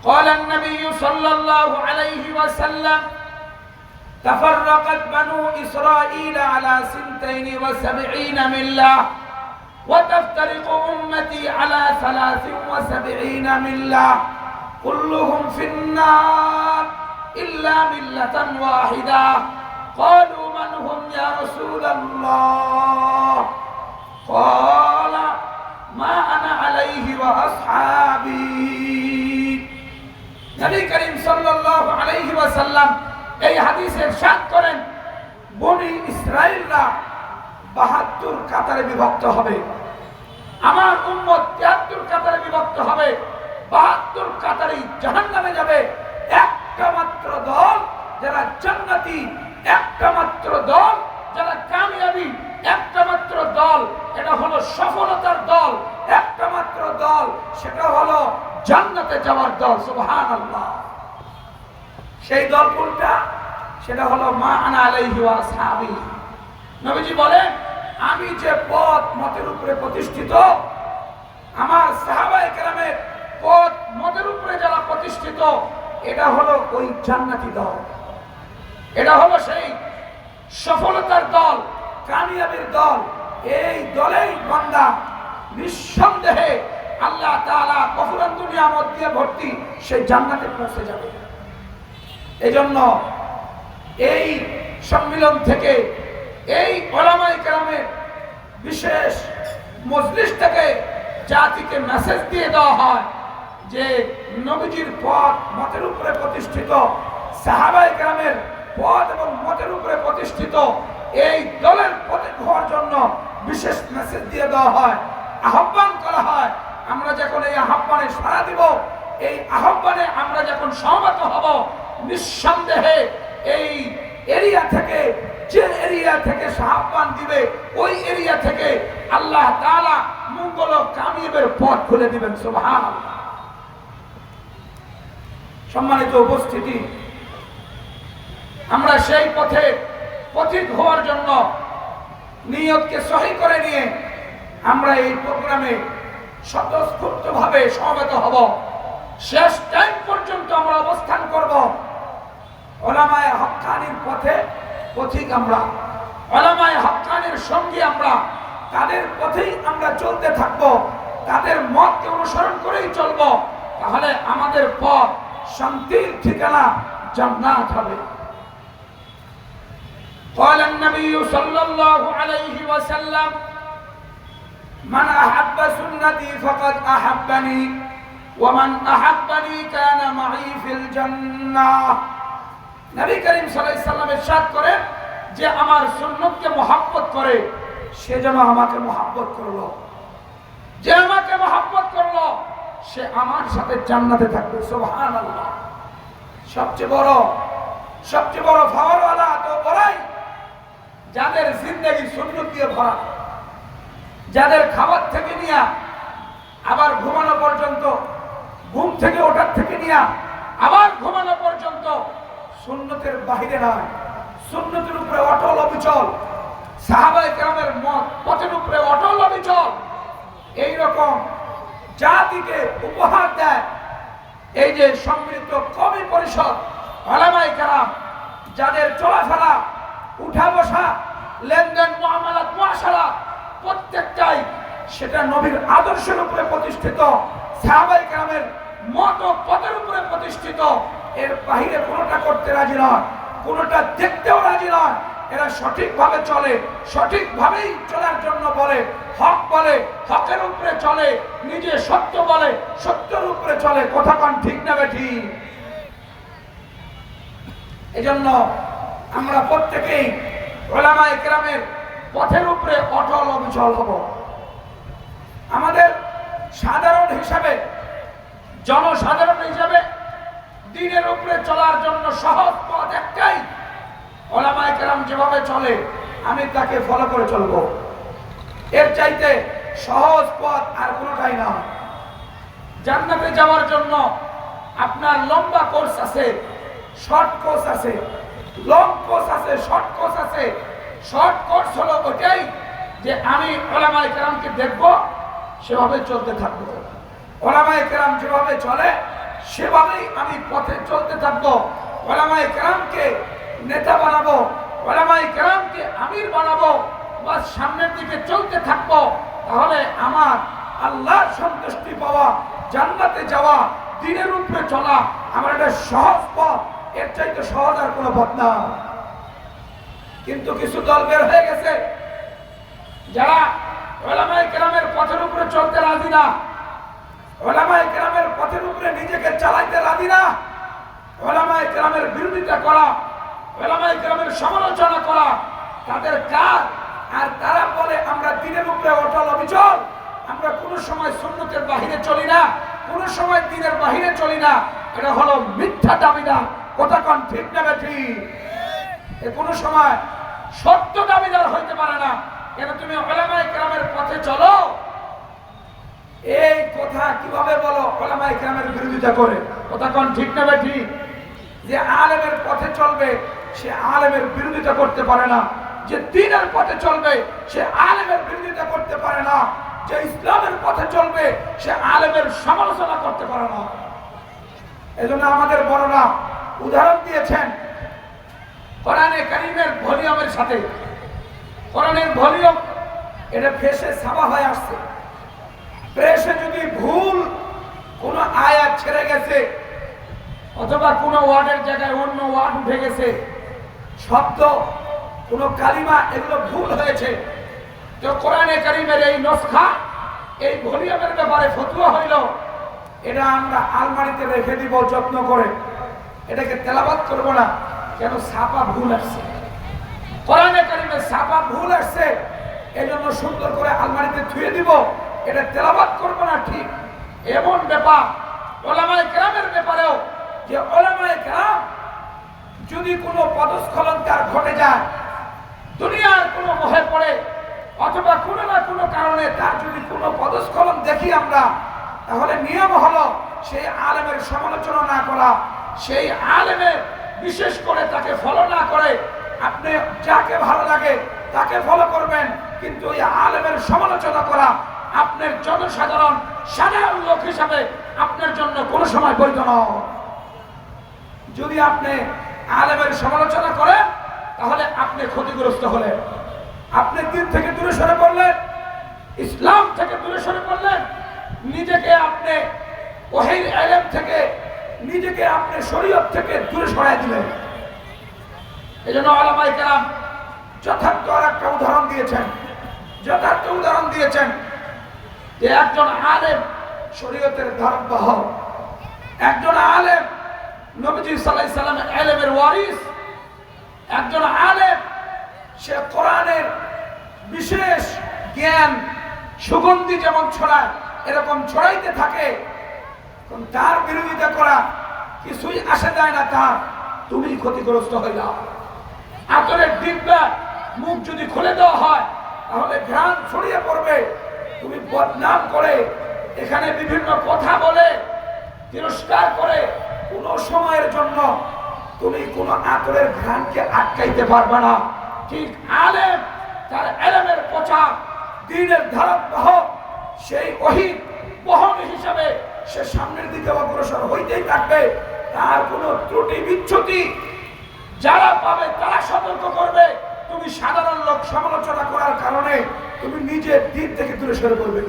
قال النبي صلى الله عليه وسلم تفرقت بنو إسرائيل على 72 ملة وتفترق أمتي على 73 ملة كلهم في النار إلا ملة واحدة قالوا من هم يا رسول الله قال ما أنا عليه وأصحابي নবী করিম সাল্লাল্লাহু আলাইহি ওয়াসাল্লাম এই হাদিসে ইরশাদ করেন বনি ইসরাইলরা 72 কাতারে বিভক্ত হবে, আমার উম্মত 73 কাতারে বিভক্ত হবে, 72 কাতারে জাহান্নামে যাবে। একটা মাত্র দল যারা জান্নাতি, একটা মাত্র দল যারা কামিয়াবি, একটা মাত্র দল এটা হলো সফলতার দল, একটা মাত্র দল সেটা হলো জান্নাতে যাওয়ার দল। সুবহানাল্লাহ। সেই দল কোনটা? সেটা হলো মা আনা আলাইহি ওয়া আসহাবি। নবীজি বলেন আমি যে পথ মতের উপরে প্রতিষ্ঠিত, আমার সাহাবায়ে কেরামের পথ মতের উপরে যারা প্রতিষ্ঠিত, এটা হলো ওই জান্নাতি দল, এটা হলো সেই সফলতার দল, কামিয়াবির দল। এই দলেই বান্দা নিঃসন্দেহে আল্লাহ তাআলা গফুরান দুনিয়ামত দিয়ে ভর্তি সেই জান্নাতে পৌঁছে যাবে। এজন্য এই সম্মিলন থেকে, এই উলামায়ে কেরামের বিশেষ মজলিস থেকে জাতিকে মেসেজ দিয়ে দেওয়া হয় যে নবীজির পথ মতের উপরে প্রতিষ্ঠিত, সাহাবায়ে কেরামের পথ এবং মতের উপরে প্রতিষ্ঠিত এই দলের প্রতীক হওয়ার জন্য বিশেষ মেসেজ দিয়ে দেওয়া হয়, আহ্বান করা হয়। আমরা যখন এই আহ্বানে সাড়া দিব, এই আহ্বানে আমরা যখন সহমত হব, নিঃসন্দেহে এই এরিয়া থেকে, যে এরিয়া থেকে আহ্বান দিবে ওই এরিয়া থেকে আল্লাহ তাআলা মঙ্গল ও কামিয়াবের পথ খুলে দিবেন। সুবহানাল্লাহ। সম্মানিত উপস্থিতি, আমরা সেই পথে পথিক হওয়ার জন্য নিয়তকে সহি করে নিয়ে আমরা এই প্রোগ্রামে স্বতঃস্ফূর্তভাবে সমবেত হব। শেষ টাইম পর্যন্ত আমরা অবস্থান করব। উলামায়ে হক্কানির পথে পথিক আমরা, উলামায়ে হক্কানির সঙ্গী আমরা, তাদের পথেই আমরা চলতে থাকব, তাদের মতকে অনুসরণ করেই চলব। তাহলে আমাদের পথ শান্তির ঠিকানা জান্নাত হবে। قال النبي صلى الله عليه وسلم من أحب سنتي فقد أحبني ومن أحبني كان معي في الجنة। নবী করিম সাল্লাল্লাহু আলাইহি ওয়াসাল্লাম ইরশাদ করেন যে আমার সুন্নতকে মহব্বত করে সে যেন আমাকে মহব্বত করলো, যে আমাকে মহব্বত করলো সে আমার সাথে জান্নাতে থাকবে। সুবহানাল্লাহ। সবচেয়ে বড় ফাওয়ারওয়ালা তো ওরাই যাদের জিন্দেগি সুন্নত দিয়ে ভরা, যাদের খাবার থেকে নিয়ে আবার ঘুমানো পর্যন্ত, ঘুম থেকে ওঠার থেকে নিয়ে আবার ঘুমানো পর্যন্ত সুন্নতের বাহিরে নয়, সুন্নতের উপরে অটল অবিচল, সাহাবায়ে কেরামের মত পথের উপরে অটল অবিচল। এইরকম জাতিকে উপহার দেয় এই যে সম্মিলিত কওমি পরিষদ, উলামায়ে কেরাম, যাদের চলাফেরা, উঠা বসা, লেনদেন, মুআমালাত, মুআশারাত প্রত্যেকটাই সেটা নবীর আদর্শের উপরে প্রতিষ্ঠিত, সাহাবায়ে কেরামের মত ও পথের উপরে প্রতিষ্ঠিত। এর বাহিরে কোনোটা করতে রাজি নয়, কোনোটা দেখতেও রাজি নয়। এরা সঠিকভাবে চলে, সঠিকভাবেই চলার জন্য বলে, হক বলে, হকের উপরে চলে, নিজে সত্য বলে, সত্যের উপরে চলে। কথা কোন ঠিক না বেঠিক? এজন্য আমরা প্রত্যেকেই উলামায়ে কেরামের পথের উপরে অটল অবিচল হব। আমাদের সাধারণ হিসাবে, জনসাধারণ হিসাবে দ্বীনের উপরে চলার জন্য সহজ পথ একটাই, উলামায়ে কেরাম যেভাবে চলে আমি তাকে ফলো করে চলবো। এর চাইতে সহজ পথ আর কোনোটাই না। জান্নাতে যাওয়ার জন্য আপনার লম্বা কোর্স আছে, শর্ট কোর্স আছে, লং কোর্স আছে, শর্ট কোর্স আছে। শর্ট কোর্স হলো ওটাই যে আমি উলামায়ে কেরামকে দেখব, সেভাবে চলতে থাকবো। উলামায়ে কেরাম যেভাবে চলে সেভাবেই আমি পথে চলতে থাকবো। উলামায়ে কেরামকে নেতা বানাবো, উলামায়ে কেরামকে আমির বানাবো, বাস সামনের দিকে চলতে থাকবো। তাহলে আমার আল্লাহর সন্তুষ্টি পাওয়া, জান্নাতে যাওয়া, দ্বীনের উপরে চলা আমার একটা সহজ পথ। এর চাইতে সহজ আর কোনো পথ না। কিন্তু কিছু দল বের হয়ে গেছে যারা উলামায়ে কেরামের পথের উপরে চলতে রাজি না, উলামায়ে কেরামের পথের উপরে নিজেকে চালাইতে রাজি না, উলামায়ে কেরামের বিরোধিতা করা, উলামায়ে কেরামের সমালোচনা করা তাদের কাজ। আর তারা বলে আমরা দ্বীনের উপরে অটল অবিচল, আমরা কোনো সময় সুন্নতের বাহিরে চলি না, কোনো সময় দ্বীনের বাহিরে চলি না। এটা হলো মিথ্যা দাবিদার। কথা কোন ঠিক না ঠিক? এ কোনো সময় সত্য দাবিদার হইতে পারে না। কেন তুমি উলামায়ে কেরামের পথে চলো, এই কথা কিভাবে বলো উলামায়ে কেরামের বিরোধিতা করে? কথা কোন ঠিক না ঠিক? যে আলেমের পথে চলবে সে আলেমের বিরোধিতা করতে পারে না, যে দ্বীনের পথে চলবে সে আলেমের বিরোধিতা করতে পারে না, যে ইসলামের পথে চলবে সে আলেমের সমালোচনা করতে পারে না। এজন্য আমাদের বড়রা উদাহরণ দিয়েছেন কোরআনে কারীমের ভলিউমের সাথে। কোরআনের ভলিউম এটা ফেসে ছাপা হয়ে আসছে। প্রেসে যদি ভুল কোনো আয়াত ছেড়ে গেছে অথবা কোনো ওয়ার্ডের জায়গায় অন্য ওয়ার্ড উঠে গেছে, শব্দ কোনো কালিমা এগুলো ভুল হয়েছে, তো কোরআনে কারীমের এই নসখা এই ভলিউমের ব্যাপারে ফতোয়া হইল, এটা আমরা আলমারিতে রেখে দিব যত্ন করে, এটাকে তেলাওয়াত করব না। কেন? ছাপা ভুল আসছে, কোরআনে কারীমের ছাপা ভুল আসছে, এজন্য সুন্দর করে আলমারিতে ধুয়ে দিব, এটা তেলাওয়াত করব না। ঠিক এমন ব্যাপার উলামায়ে কেরামের ব্যাপারেও, যে উলামায়ে কেরাম যদি কোনো পদস্খলন তার ঘটে যায়, দুনিয়ার কোনো মোহে পড়ে অথবা কোনো না কোনো কারণে তার যদি কোনো পদস্খলন দেখি আমরা, তাহলে নিয়ম হলো সেই আলেমের সমালোচনা না করা, সেই আলেমের বিশেষ করে তাকে ফলো না করে আপনি যাকে ভালো লাগে তাকে ফলো করবেন, কিন্তু ওই আলেমের সমালোচনা করা আপনার জনসাধারণ সাধারণ লোক হিসাবে আপনার জন্য কোনো সময় বৈধ নয়। যদি আপনি আলেমের সমালোচনা করেন তাহলে আপনি ক্ষতিগ্রস্ত হলেন, আপনি দ্বীন থেকে দূরে সরে পড়লেন, ইসলাম থেকে দূরে সরে পড়লেন, নিজেকে আপনি ওহীর ইলম থেকে, নিজেকে আপনি শরীয়ত থেকে দূরে সরাই দিলেন। এজন্য উলামায়ে কেরাম যথার্থ একটা উদাহরণ দিয়েছেন, যথার্থ উদাহরণ দিয়েছেন যে একজন আলেম শরীয়তের ধারকবাহক, একজন আলেম নবীজি সাল্লাল্লাহু আলাইহি সাল্লামের ইলমের ওয়ারিস, একজন আলেম সে কোরআনের বিশেষ জ্ঞান সুগন্ধি যেমন ছড়ায় এরকম ছড়াইতে থাকে। তার বিরোধিতা করা কিছুই আসে যায় না, তার তুমি ক্ষতিগ্রস্ত হয়ে যাও। আতরের ডিব্বা মুখ যদি খুলে দেওয়া হয় তাহলে ঘ্রাণ ছড়িয়ে পড়বে, তুমি বদনাম করে এখানে বিভিন্ন কথা বলে তিরস্কার করে কোনো সময়ের জন্য তুমি কোনো আতরের ঘ্রাণকে আটকাইতে পারবে না। ঠিক আলেম তার ইলমের প্রচার, দ্বীনের ধারক বাহক, সেই ওহী বহন হিসাবে সে সামনের দিকে অগ্রসর হইতেই থাকবে। তার কোনো ত্রুটি বিচ্যুতি যারা পাবে তারা সতর্ক করবে। তুমি সাধারণ লোক সমালোচনা করার কারণে তুমি নিজের দ্বীন থেকে দূরে সরে পড়বে।